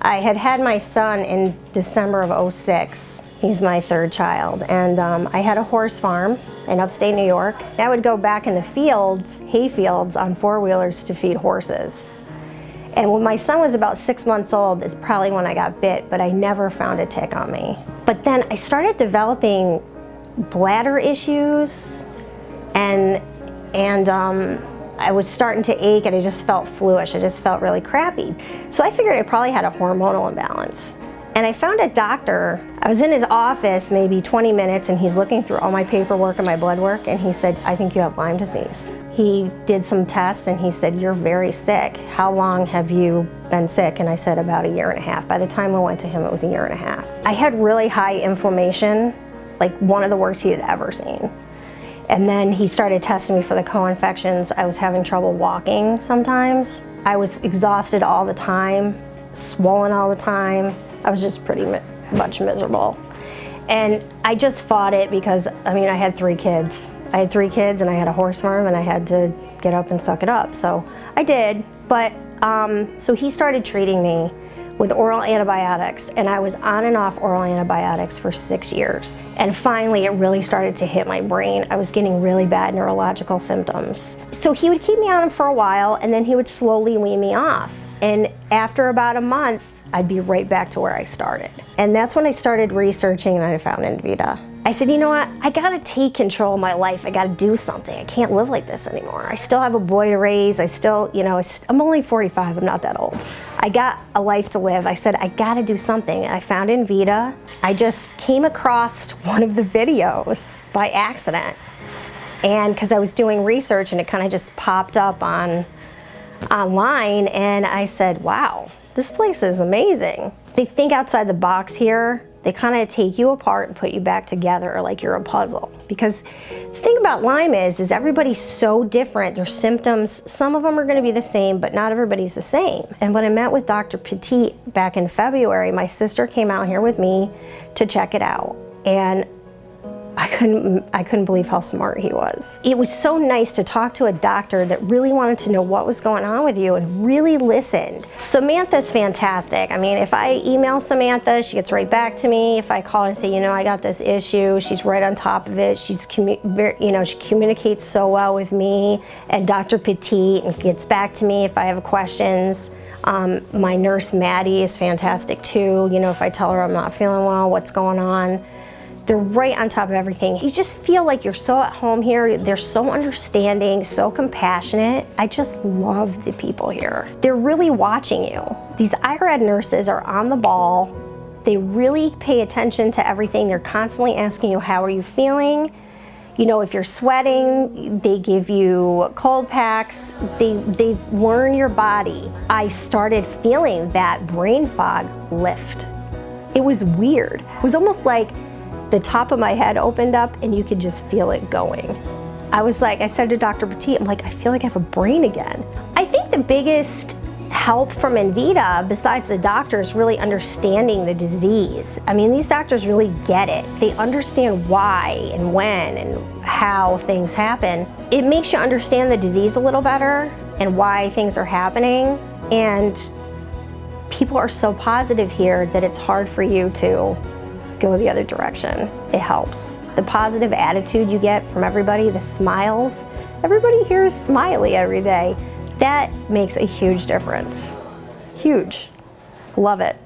I had had my son in December of '06. He's my third child, and I had a horse farm in upstate New York. I would go back in the fields, hay fields, on four-wheelers to feed horses. And when my son was about 6 months old is probably when I got bit, but I never found a tick on me. But then I started developing bladder issues, and I was starting to ache, and I just felt fluish. I just felt really crappy. So I figured I probably had a hormonal imbalance. And I found a doctor. I was in his office maybe 20 minutes, and he's looking through all my paperwork and my blood work, and he said, "I think you have Lyme disease." He did some tests, and he said, "You're very sick. How long have you been sick?" And I said, "About a year and a half." By the time I went to him, it was a year and a half. I had really high inflammation, like one of the worst he had ever seen. And then he started testing me for the co-infections. I was having trouble walking sometimes. I was exhausted all the time, swollen all the time. I was just pretty much miserable. And I just fought it because, I mean, I had 3 kids. I had 3 kids and I had a horse farm, and I had to get up and suck it up. So I did, but so he started treating me with oral antibiotics, and I was on and off oral antibiotics for 6 years. And finally, it really started to hit my brain. I was getting really bad neurological symptoms. So he would keep me on them for a while, and then he would slowly wean me off. And after about a month, I'd be right back to where I started. And that's when I started researching, and I found Envita. I said, you know what, I gotta take control of my life. I gotta do something. I can't live like this anymore. I still have a boy to raise. I still, you know, I'm only 45, I'm not that old. I got a life to live. I said, I gotta do something. And I found Envita. I just came across one of the videos by accident. And because I was doing research, and it kind of just popped up online, and I said, wow, this place is amazing. They think outside the box here. They kind of take you apart and put you back together like you're a puzzle. Because the thing about Lyme is everybody's so different. Their symptoms, some of them are gonna be the same, but not everybody's the same. And when I met with Dr. Petit back in February, my sister came out here with me to check it out. And I couldn't believe how smart he was. It was so nice to talk to a doctor that really wanted to know what was going on with you and really listened. Samantha's fantastic. I mean, if I email Samantha, she gets right back to me. If I call her and say, you know, I got this issue, she's right on top of it. She communicates so well with me and Dr. Petit, and gets back to me if I have questions. My nurse Maddie is fantastic too. You know, if I tell her I'm not feeling well, what's going on. They're right on top of everything. You just feel like you're so at home here. They're so understanding, so compassionate. I just love the people here. They're really watching you. These IRAD nurses are on the ball. They really pay attention to everything. They're constantly asking you, how are you feeling? You know, if you're sweating, they give you cold packs. They've learned your body. I started feeling that brain fog lift. It was weird. It was almost like the top of my head opened up and you could just feel it going. I said to Dr. Petit, I'm like, I feel like I have a brain again. I think the biggest help from Envita, besides the doctors really understanding the disease, I mean, these doctors really get it. They understand why and when and how things happen. It makes you understand the disease a little better and why things are happening. And people are so positive here that it's hard for you to go the other direction. It helps. The positive attitude you get from everybody, the smiles, everybody here is smiley every day. That makes a huge difference. Huge. Love it.